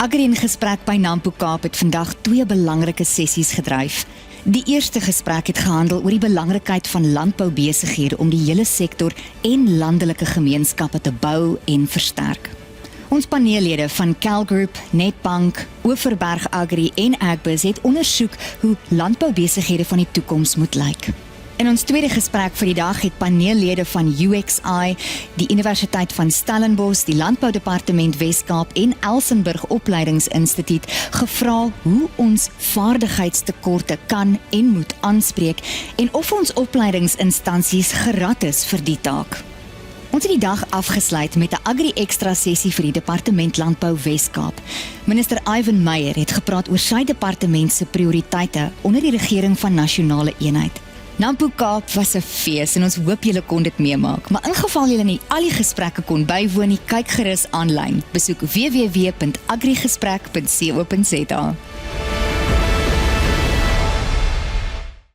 Agri in gesprek by Nampo Kaap het vandag 2 belangrike sessies gedryf. Die eerste gesprek het gehandel oor die belangrikheid van landboubesighede om die hele sektor en landelike gemeenskappe te bou en versterk. Ons paneellede van Cal Group, Netbank, Overberg Agri en Agbiz het ondersoek hoe landboubesighede van die toekoms moet lyk. In ons tweede gesprek vir die dag het paneellede van UXI, die Universiteit van Stellenbosch, die Landboudepartement Wes-Kaap en Elsenburg Opleidingsinstituut gevra hoe ons vaardigheidstekorte kan en moet aanspreek en of ons opleidingsinstansies gerad is vir die taak. Ons het die dag afgesluit met 'n Agri-ekstra sessie vir die Departement Landbou Wes-Kaap. Minister Ivan Meyer het gepraat oor sy departement se prioriteite onder die regering van nasionale eenheid. Nampo Kaap was 'n fees en ons hoop julle kon dit meemaak. Maar in geval julle nie al die gesprekke kon bywoon nie, kyk gerus aanlyn. Besoek www.agrigesprek.co.za.